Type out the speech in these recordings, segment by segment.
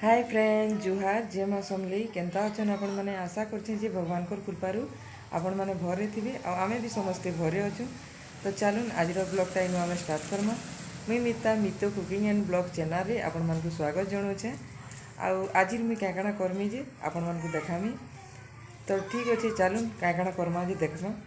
Hi friend जुहार जय माँ समली केन्ता अच्छन आपण मैंने आशा करछे जे भगवान कृपारू आपण मैंने भरे थे आमे भी समस्ते भरे अच्छु। तो चलून आज ब्लॉगटा इन आम स्टार्ट करमा। मुई मिता मितो कुकिंग एंड ब्लॉग चैनल रे आपण मानकु स्वागत जनाऊे। आज मुई क्या काଣା करमी जे आपण मानकु देखामी। तो ठीक अच्छे चलून क्या काଣା करमा जे देखमा।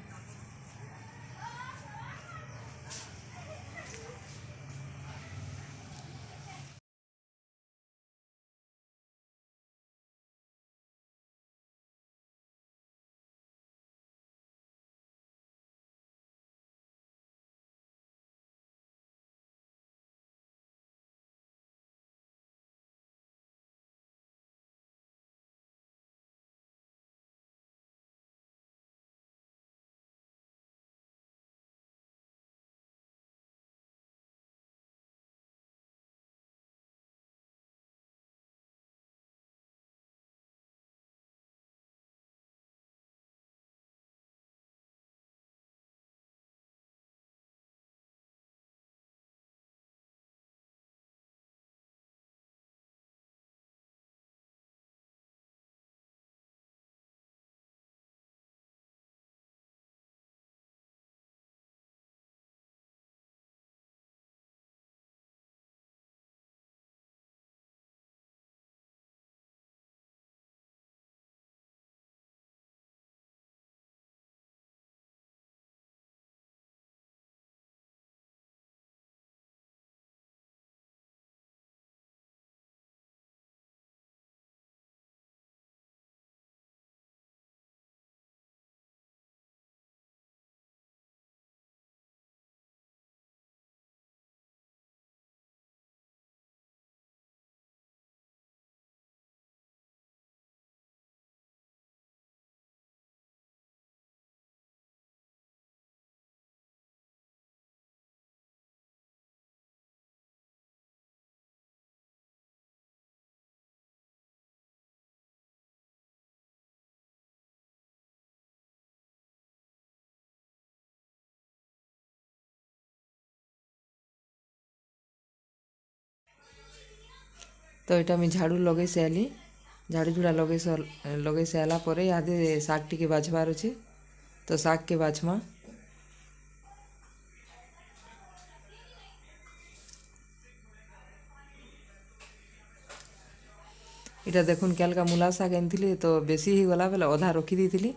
तो यहाँ मुझे झाड़ू लगे सारी झाड़ू झुड़ा लगे सारा पर इहादे शाग टी बाछबार अच्छे। तो शाग के बाछमा। इटा देखुन क्या मूला शाग आनी तो बेसी ही गला बेले अधा रखी दी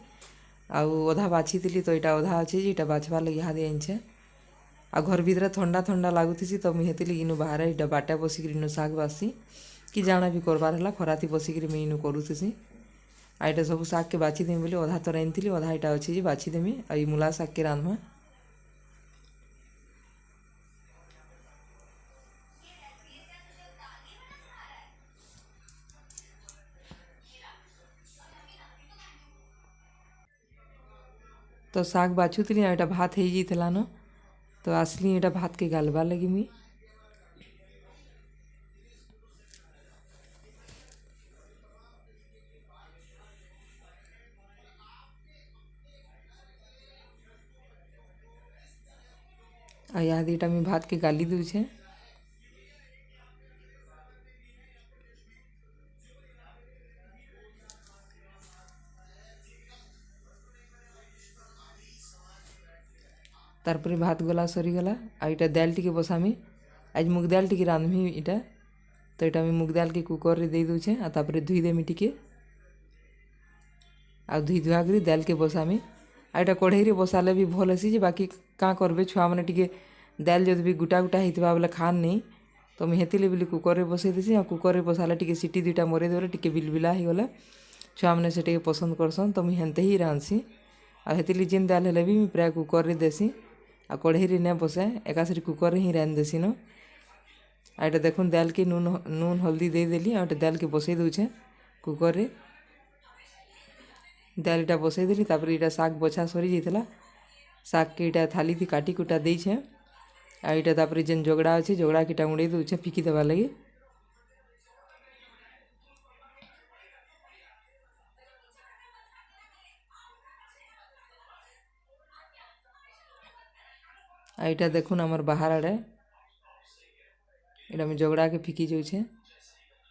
अधा बाछी तो यहाँ अधा अच्छे ये बाछबार लगे इहादे आनछे। आ घर भितर ठंडा ठंडा लगुथी तो मुझे इनु बाहर इटा बाटा बसिक इनु शाग बासी कि जाना भी करबार है खराती बसिक मुझे इनु करूथी। आ यहाँ सब शाग के बाछी देमी बोली अधा तो आनी अधा यहाँ अच्छे जे बाछी देमी आ मूला शाग के रांधमा। तो शाग बाछुली यहाँ भात हो जाइलान तो आसली यहाँ भात के गालबार लगी मुई। आ यहाँ यहाँ मुझे भात के गाली दूचे। तारपरे भात गला सरीगला आ यहाँ दाल टी बसामी। आज मुग दाल टी रांधमी इटा तो यहाँ मुझे मुग दाल के कुकर रे दे दूचे तापर धुईदेमी टी आ धुई धुआ कर दाल के बसामी। आ यहाँ कढ़ई रे बसाले भी भल हेसी जे बाकी क्या करबे छुआ मैंने टी दाल जब भी गुटा गुटा होता बोले खान नहीं तो मुझे हेतिले बोली कुकर रे बसई देसी आ कुकर रे बसाले टी सीटी दुईटा मरे देले टी बिलबिला होगला छुआ मैंने से पसंद करसन तो मुझे हेनते ही रांधसी। आ हेतिली जेन दाल हेले भी प्राय कुकर रे देसी आ कढ़ई रे नहीं बसाए एकासरी कुकर रे ही रांध देसी न। आ यहाँ देखुन दाल के नून हल्दी दे देली आ दाल के बसई दूचे कुकर रे दाल इटा बसई देली तापर इटा शाग बछा सरी जाइला शाग के इटा थाली थी काटी कुटा देछे आ इटा तापर जेन जोगड़ा अच्छे जोगड़ा के उड़े दूचे फिकी देवार लगे। आ यहाँ देखुन आमर बाहर आड़े इटा जोगड़ा के फिकी जाऊे।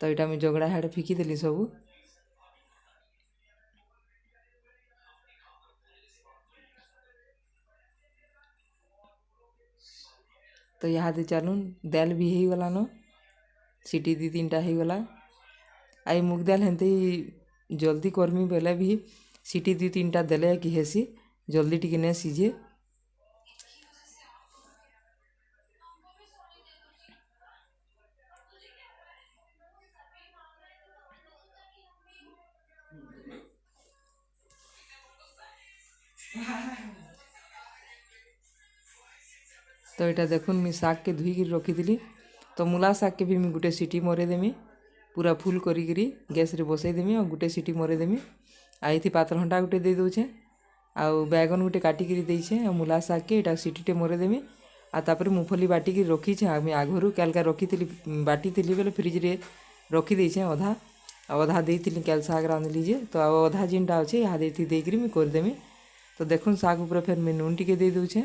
तो यहाँ मुझे जगड़ा हाड़े फिकिदेली सबू। तो यहाँ चलून दाल भी हो गलान, सीटी 2-3टा हो गला। आई मुग दाल हेन्ते जल्दी करमी बेले भी सीटी 2-3टा देले कि हेसी जल्दी टिके ने सीझे। तो यहाँ देखुन मुझे शाग के धुईक रखी। तो मूला शाग के भी मुझे गोटे सीटी मरेदेमी, पूरा फुल करी गैस रे बसईदेमी और गोटे सीटी मरेदेमी। आई पातरघंटा गोटे दे दूचे, आउ बैगन गोटे काटिक देछे और मूला शाग के यहाँ सीटीटे मरेदेमी। आपर मूंगफली बाटिक रखीछे, आम आगुरी कालका रखी बाटी बेले फ्रिज रे रखी देछे अधा अधा देती काल शाग रांधली जे। तो अधा जिनटा अच्छे यहाँ देकर मुझे करदेमी। तो देखुन शाग उपर फिर मुझे नून टिके दे दूचे,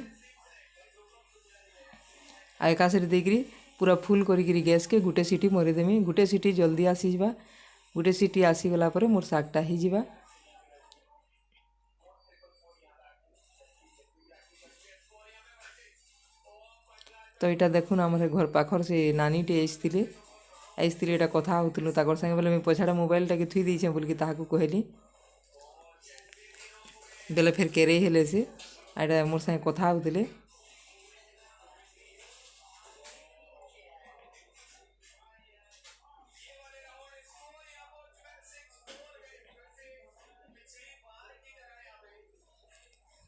आ एकासरे देकरी पूरा फुल करी गैस के गोटे सीटी मरीदेमी। गोटे सीटी जल्दी आसीजा, गोटे सीटी आसीगला पर मोर शागटा हो। तो यहाँ देखुन आम घर पाखर से नानीटे आसते यहाँ कथा होलु ताकर संगे बोले मुझे पछाड़ा मोबाइलटा के थुई देछे बोल कहली बेले फिर केरे हेले से यहाँ मोर संगे कथा होते।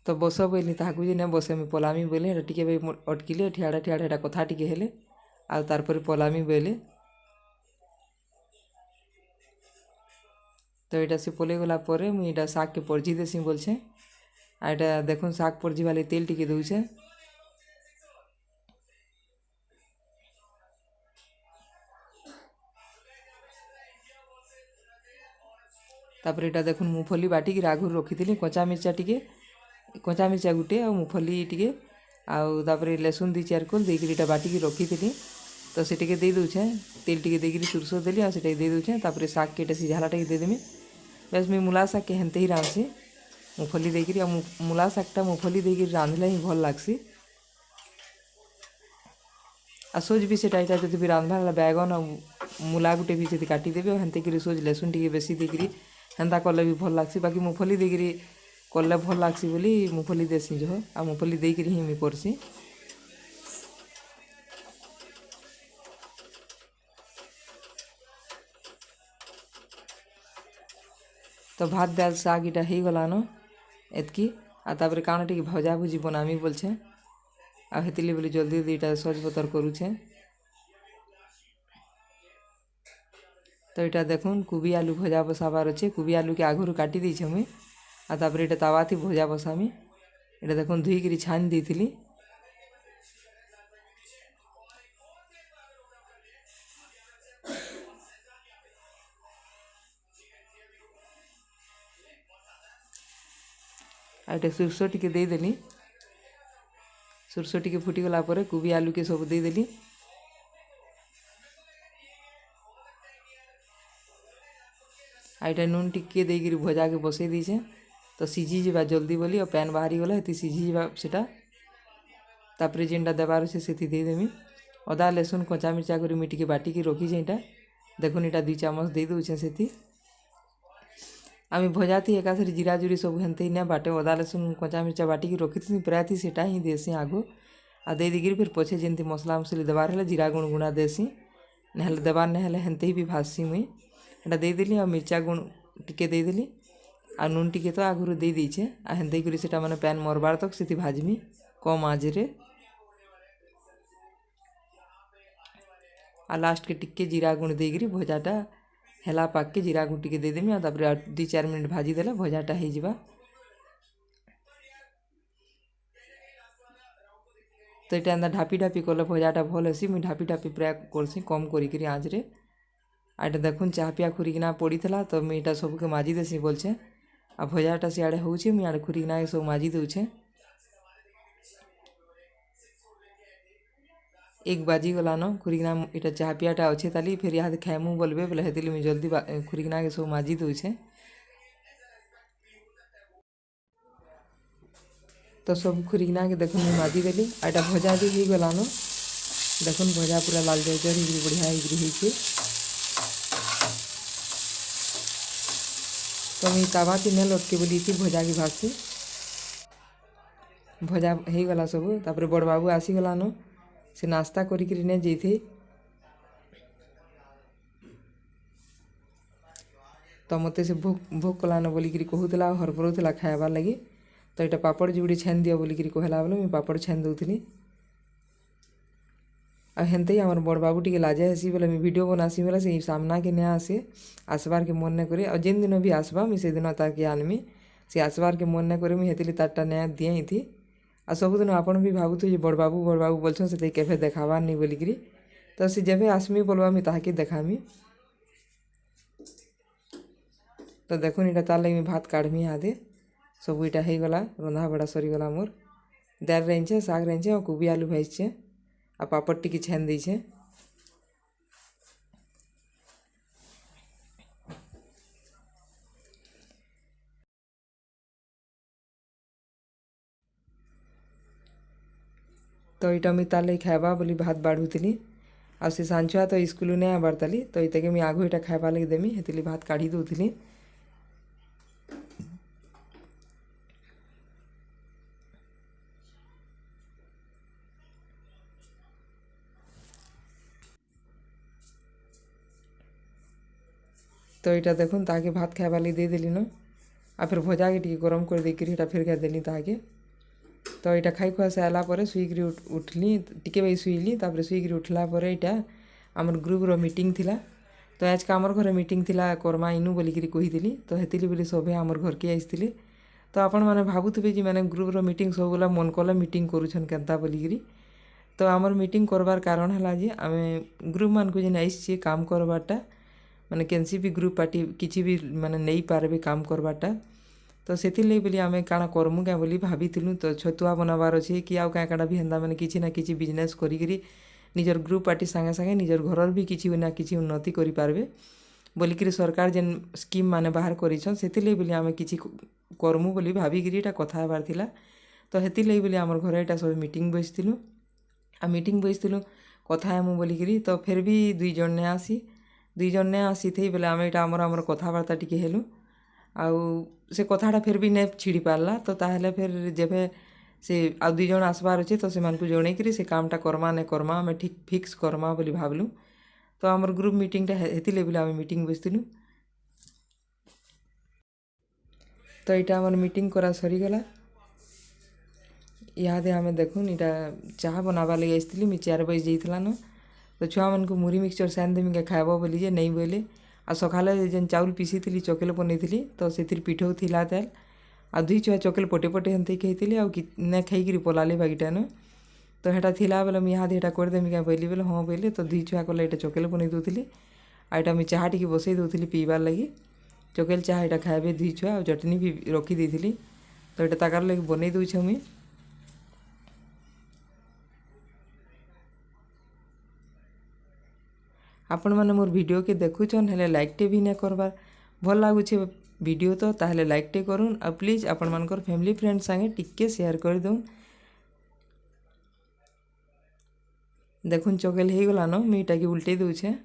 तो बस बोली ताकू ना बसे मुझे पलामी बोले टे अटकिले ठियाड़ा ठियाड़ा कथा टिके हेले आ तारपर पलामी बोले। तो यहाँ से पलि गला मुझे शाग के परजी देसी बोलछे। आ यहाँ देखुन शाग परजी वाले तेल टिके दूचे। तापर यहाँ देखुन मूंगफली बाटिक आगुरी रखी कचा मिर्चा टिके कचा मिर्चा गुटे आ मूंगफली टिके आउे लसुन 2-4 कोल देकर बाटिक रखी। तो से दे दूचे तेल टिके देकर सुरस देली आ दे दूचे। तापर शाग के सिझाला टे देदेमी। बस मुझे मूला शाग के हेन्ते ही रांधसी मूंगफली देकर। मूला शागटा मूंगफली देकर रांधले ही भल लगसी। आ सोच भी से यहाँ जब भी रांधवा बैगन और मूला गुटे भी जब काटिदेवी और हेन्ते सोच लसुन टे बेसी देकर हेन्ता कले भी भल लगसी। बाकी मूंगफली देकर कले भल लगसी बोली मूंगफली देसी जो आ मूंगफली देकर ही मुझे करसी। तो भात दाल शाग इटा हो गलान एतकी। आपर काण टे भजा भुजी बनामी बोलछे आतिली बोली जल्दी जल्दी यहाँ सज पतर करुछे। तो यहाँ देखुन कोबी आलू भजा बसाबार अच्छे। कोबी आलू के आगुरी काटी देछे मुई आपर यहाँ तावा थी भजा बसामी। यहाँ देखुन धुईक छानी देती। आटे सोरस टिके देदेली, सोरस टिके फुटीगला कोबी आलू के सब देदेली। यहाँ नून टिके देकर भजा के बसई दीचे। तो सीझी जा जल्दी बोली और पैन बाहरी गला ये सीझी जाटा। तापर जेनटा देवार अच्छे से देदेमी अदा लसुन कचा मिर्चा कर मुझे बाटिक रखीचे। यहाँ देखुन यहाँ 2 चामच दे दूचे से आम भजा थी एकाथरे जीरा जुरी सब हेन्ते ही ना बाटे अदा लसुन कचा मिर्चा बाटिक रखी थी प्राय थी सेटा ही देसी आगो आ दे दिकर फिर पछे जमी मसला मसली देवार है जीरा गुण गुणा देसी ना देवार ना हेन्ते ही भी भाजसी मुई यहाँ देदेली और मिर्चा गुण टिके देदेली आ नून टिके तो आगुरी दे देछे आ हेन्ते करी सेटा माने पैन मरबार तक से भाजमी कम आजरे आ लास्ट के टिके जीरा गुण देकर भजाटा हेला पाक के जीरा गुण टिके देदेमी आ 2-4 मिनट भाजी देले भजाटा हो जावा। तो यहाँ ढापी ढापी कले भजाटा भल हेसी मुझे ढापी ढापी प्राय करसी कम करी आँचरे। आटे देखुन चाह पिया खुरीकिना पड़ीला तो मुझे यहाँ सबके माजी देसी बोलछे आ भजाटा सियाड़े होउछे मुझे आड़े खुरीकिना सब माजी दूचे। 1 बाजी गलान खुरीकिना इटा चाह पियाटा अच्छे ताली फिर यहाँ खाएमु बोलबे बोले हेतिली मुझे जल्दी खुरीकिना के सब माजी दूचे। तो सब खुरीकिना के देखुन मुझे माजी देली आटा भजा भी ही गलान देखुन भजा पूरा लाल जर्जर ही बढ़िया ही तो मुझे तावा की ने लटके बोली थी भजा की भासी भजा हो गला सब तापर बड़ बाबू आसीगलान से नास्ता करिकरी ने जाइए तो मत से भोक भोक कलान बोलिकी कहूला हरबरुला खाइबार लगी तो यहाँ पापड़ जुड़ी छान दियो बोलिकी कहला बोले मुझे पापड़ छान दूसरी आ हेनते ही आम बड़ बाबू टी लाजा हेसी बोले मुझे वीडियो बनासी बोला से सामना के नहीं आसे आसबार के मन नहीं करे और जिन दिन भी आसबा मुझे से दिन ताकि आनमी से आसबार के मन नहीं करे मुझे हेतली तारटा नया दिए थी आ सबुदिन आपन भी भावुथु जे बड़ बाबू बोलछन से केफे देखाबार नहीं बोलिकी तो से जब आसमी बोलवा मुझे ताके देखामी तो देखुन इटा तार लगे भात काढ़मी हादे सब इटा हो गला रंधा बड़ा सरीगला मोर दाल रेंचे साग रेंचे और कोबी आलू भाजचे आ पापड़ टी छान देछे। तो इटा मुझे तार लगे खाइबा बोली भात बाढ़ुली आ से सांझुआ तो स्कूल नहीं आबार ताली तो इतके मुझे आगो इटा खाइबा लगे देमी हेतिली भात काढ़ी दूली। तो यहाँ देखुन ताके भात खाइबा लगे दे देली न आ फिर भजा के टी गरम कर देकर फिर क्या देली ताके तो यहाँ खाई खुआ से आलापर शुईकरी उठली टिके भाई शुईली तापर शुईकरी उठला पर यहाँ आमर ग्रुप्र मीटिंग थिला तो आज का आमर घर मीटिंग थिला कर्मा इनू बोलिकी कही तो हेतिली बोली सभे आमर घर के आसते तो आपण मैंने भावुवे कि मैंने ग्रुप्र मीटिंग सबुला मन कले मीटिंग करुछन केन्ता बोलिकी तो आमर मीटिंग करवार कारण है जे आम ग्रुप मान को जेन आइछे काम करवाटा माने केनसी भी ग्रुप पार्टी किसी भी माने नहीं पारबे काम करवाटा तो से बोली आम काଣା करमु क्या बोली भाविलु तो छतुआ बनाबार अच्छे कि आउ क्या काड़ा भी हेन्दा मैंने किसी ना किसी बिजनेस करी निजर ग्रुप पार्टी सांगे सांगे निजर घर भी किसी ना किसी उन्नति करि पारबे बोलिकी सरकार जेन स्कीम माने बाहर करिछन सेतिले बोली आम किसी करमु बोली भाविकी एटा कथा हेबार थिला तो हेतिले बोली आमर घर एटा सब मीटिंग बसिलु आ मीटिंग बसिलु कथा हेमु बोलिकी तो फिर भी दुई जन ने आसी थे बोले आम यहाँ आमर कथबार्ता टी हेलु आउ से कथाटा फिर भी नहीं छिड़ी पारला तो ताहले फिर जब से आ दुई जन आसबार अच्छे तो से जनईकरी से कामटा करमा नहीं करमा आम ठीक फिक्स करमा बोली भावलु तो आमर ग्रुप मीटिंगटा हेतिले बोले आम मीटिंग बसिलु तो यहाँ आमर मीटिंग करा सरीगला इहादे आम देखुन यहाँ चाह बनाबार लगे आसती मुझे 4 बजे जाइला न तो छुआ मन को मुढ़ी मिक्सचर सान देमी क्या खाइब बोली जे नहीं बोले आ सकाले जेन चाउल पीसी थी चकेल बनई तो से पिठौ थिला तेल आ दुई छुआ चकेल पटे पटे हेनते खाई आ ने खाई पलाले बागीटा न तो हेटा थिला बेले मुझे यहाँ हेटा करदेमी क्या बोली बोले हाँ बोले तो दुई छुआ कले यहाँ चकेल बनई दूसरी आ यहाँ मुझे चाह टी बसई दूसरी पीबार लगी चकेल चाह यहाँ खाइबे दुई छुआ और चटनी भी रखी देती तो यहाँ ताकार लगे बनई दूचे मुई आपण मैंने मोर वीडियो के देखुचन हेले लाइकटे भी नहीं करबार भल लगुचे वीडियो तो ताहले लाइकटे करूँ आ प्लीज आपण मानकर फैमिली फ्रेंड संगे टिके शेयर कर दूँ देखुन चकेल हो गला न मीटा के उल्टे दूचे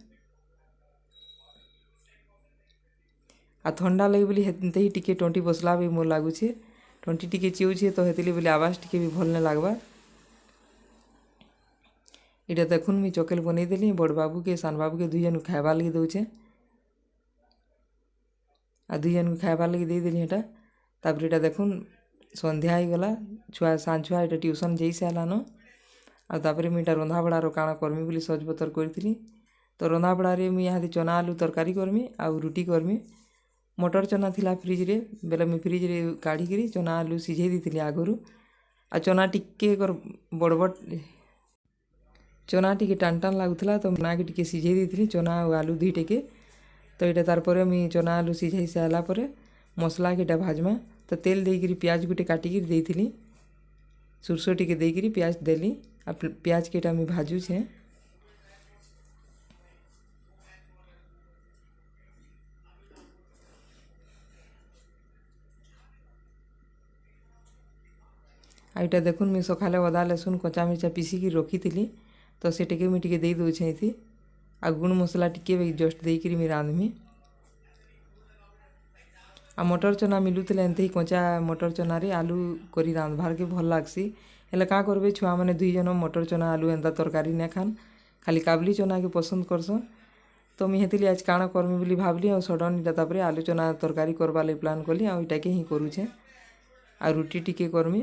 आ ठंडा लगे बोली हेते ही टिके टंटी बसला भी मोर लगुचे टंटी टिके चिउछे तो हेतिली बोली आवाज टिके भी भल नहीं लगवा इटा देखुन मुझे चकेल बनई देली बड़ बाबू के सान बाबू के दुई जन खाइबार लगे दौचे आ दुई जन को खाइबार लगे दे देली हेटा तापर इटा देखुन संध्या हो गला छुआ सांझ छुआ इटा ट्यूशन जाई सारा न आ तापर मुझे इटा रंधा बड़ार काଣା करमी बोली सज पतर करी तो रंधा बड़ारे मुझे यहाँ चना आलू तरकारी करमी आ रुटी करमी मटर चना थिला फ्रिज रे बेले मुझे फ्रिज रे काढ़ी चना आलू सिझे दी आगुरी आ चना टिके बड़ बड़ चना टी टान टान लगुला तो ना के टी सिझे दी चना और आलू दुईटे के तो यहाँ तार मुझे चना आलू सिझाई सारापर मसला के भाजमा तो तेल देकर प्याज गोटे काटिकी देती सुरसो टी देकर प्याज देली आ प्याज के इटा मुई भाजुछे। आईटा देखुन मुई सकाले अदा लसुन कच्चा मिर्चा पीसिकी रखी तो सेटे मुई टिके दे दूछे इथि आ गुण मसला टिके जस्ट देकरी मुई रांधमी। आ मटर चना मिलुले एंते ही कच्चा मटर चना रे आलू करी रांधबार के भल लागसी। हेले का करबे छुआ मैंने 2 जन मटर चना आलू एंता तरकारी ना खान, खाली काबली चना के पसंद करसन। तो मुई हेतिली आज काଣା करमी बोली भाबली और सडन इटा तापरे आलू चना तरकारी करवा लई प्लान कली आ इटा के ही करूछे। आ रुटी टिके करमी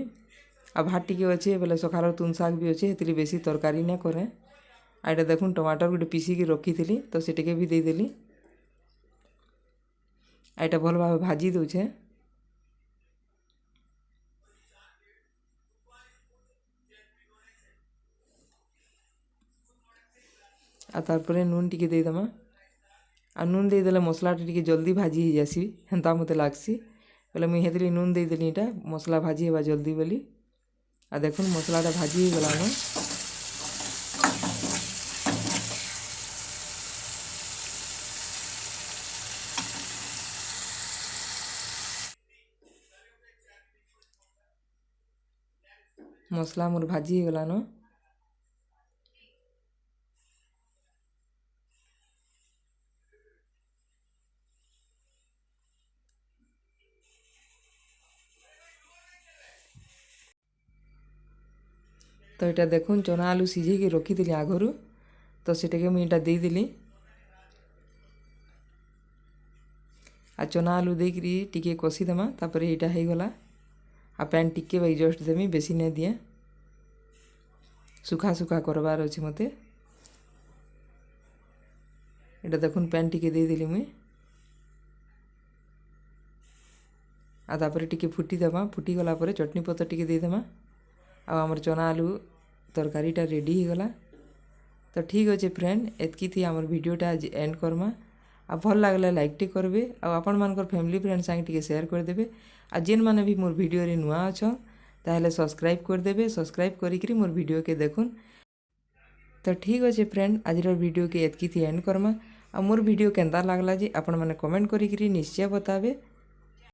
आ भात टिके अच्छे बोले सखार तुन शाग भी अच्छे हेतिली बेसी तरकारी ना करे। आ इटा देखुन टमाटर गोटे पीसिकी रखी तो सेटे भी देदेली। आ इटा भल भाव भाजी दूछे। आ तारपरे नून टिके देदेमा। आ नून देदेले मसलाटा टिके जल्दी भाजी हो जासी हेन्ता मते लागसी बोले मुई हेतिली नून देदेली इटा मसला भाजी हेबा जल्दी बोली। आ देखुन मसलाटा भाजी हो गलान। मसला मोर भाजी हो गलान। तो इटा देखुन चना आलू सीझे के रखी थी आगरू तो सेटे मुई इटा देदेली। आ चना आलू देकरी टिके कषी देमा तापरे इटा हो गला। आ पैन टिके भाई जस्ट देमी बेसी नहीं दिए सुखा सुखा करवार अच्छे मते। इटा देखुन पैन टिके देदेली मुई। आ तापरे टिके फुटी देमा फुटी गला परे चटनी पत्र टिके देदेमा। आ आमर चना आलू तरकारीटा रेडी हो गला। तो ठीक अच्छे फ्रेंड एतकी थी आमर वीडियोटा आज एंड करमा। आ भल लागले लाइक टे करबे आ आपण मानकर फैमिली फ्रेंड संगे टिके शेयर कर देबे। आ जेन माने भी मोर वीडियो रे नुआ अछन ताहले सब्सक्राइब कर देबे। सब्सक्राइब करिकरी मोर वीडियो के देखुन। तो ठीक अच्छे फ्रेंड आज वीडियो के एतकी थी एंड करमा। आ मोर वीडियो केंता लागला जे आपण माने कमेंट करिकरी निश्चय बताबे।